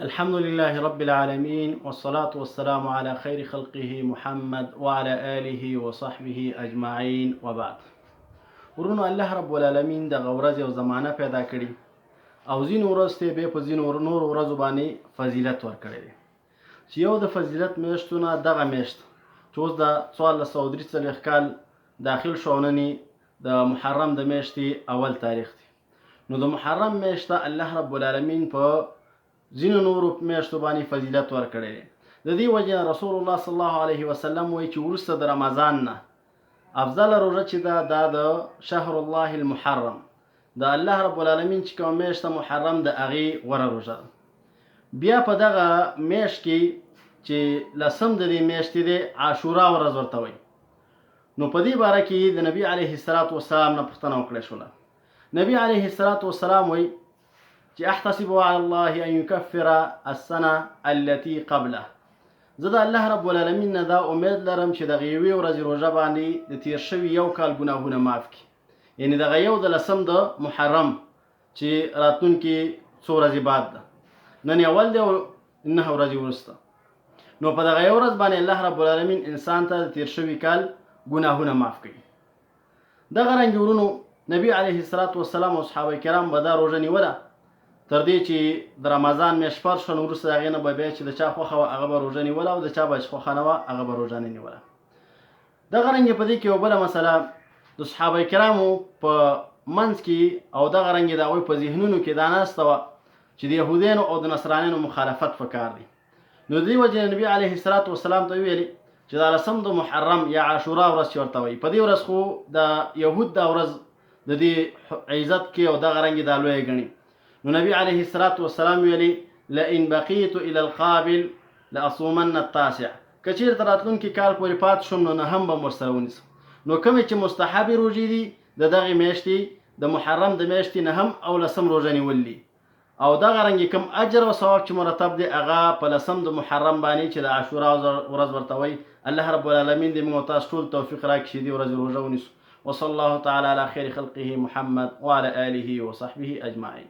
الحمد لله رب العالمين والصلاة والسلام على خير خلقه محمد وعلى آله وصحبه أجمعين وبعد. ورونو الله رب العالمين د غورز او زمانه پیدا کړي او ځینو ورځ ته به په ځینو نور ورځو باندې فضیلت ورکړي دي چې یو د فضیلت میاشتونه دغه میاشت چې اوس د 1443 کال داخل شونني د محرم د میاشتې اول تاریخ دی. نو د محرم میاشته الله رب العالمین په ځینو نورو میاشتو باندې فضیلت ورکړی دی. د دې وجه رسول الله صلی الله علیه وسلم وایي چې وروسته د رمضان نه افضل روژه چې ده دا د شهر الله المحرم د الله رب العالمین چې کوم میاشته محرم د هغې غوره روژه ده. بیا په دغه میاشت کې چې لسم د دې میاشتې دی عاشوراء ورځ ورته وایي. نو په دې باره کې د نبي علیه الصلاة والسلام نه پوښتنه وکړی شوله. نبی علیه الصلاة والسلام وایي چې احتسب على الله ان يكفر السنه التي قبله. زه د الله رب العالمین نه دا امید لرم چې دغه یوې ورځې روژه باندې د تیر شوي یو کال ګناهونه معاف کړي. یعنې دغه یو د لسم د محرم چې راتلونکي څو ورځې بعد ده، نن اول دی او 9 ورځې وروسته. نو په دغه یو ورځ باندې الله رب العالمین انسان ته د تیر شوي کال ګناهونه معاف کوي. دغه رنګې ورونو نبی علیه الصلاة والسلام او صحابه کرام به دا روژه نیوله تر دې چې د رمضان میاشت فرض شوه. نو وروسته د هغې نه به بیا چې د چا خوښه وه هغه به روژه نیوله او د چا به چې خوښه نه وه هغه به روژه نه نیوله. دغه رنګې په دې کې یو بله مسله د صحابه کرامو په منځ کې او دغه رنګې د هغوی په ذهنونو کې دا ناسته وه چې د یهودیانو او د نصرانیانو مخالفت پکار دی. نو د دې وجې نبي علیه الصلاة والسلام ته ویلي چې دا لسم د محرم یا عاشوراء ورځ چې ورته وایي، په دې ورځ خو د یهود دا ورځ د دې عزت کې او دغه رنګې دا لویه ګڼي. نو نبی علیه الصلاة والسلام ویلي لئن بقیت الى القابل لاصومن التاسع. که چېرته راتلونکي کال پورې پاتې شوم نو نه هم به م ورسره ونیسم. نو کومې چې مستحبې روژې دي د دغې میاشتې د محرم د میاشتې نه هم او لسم روژه نیول دي او دغه رنګې کوم اجر او ثواب چې مرتب دی هغه په لسم د محرم باندې چې د عاشوراء ورځ ورته وایي. الله رب العالمین دې موږ او تاسو ټول توفیق راکړي چې دې ورځې روژه ونیسو. وصلی الله تعالی علی خیر خلقه محمد وعلى آله وصحبه اجمعین.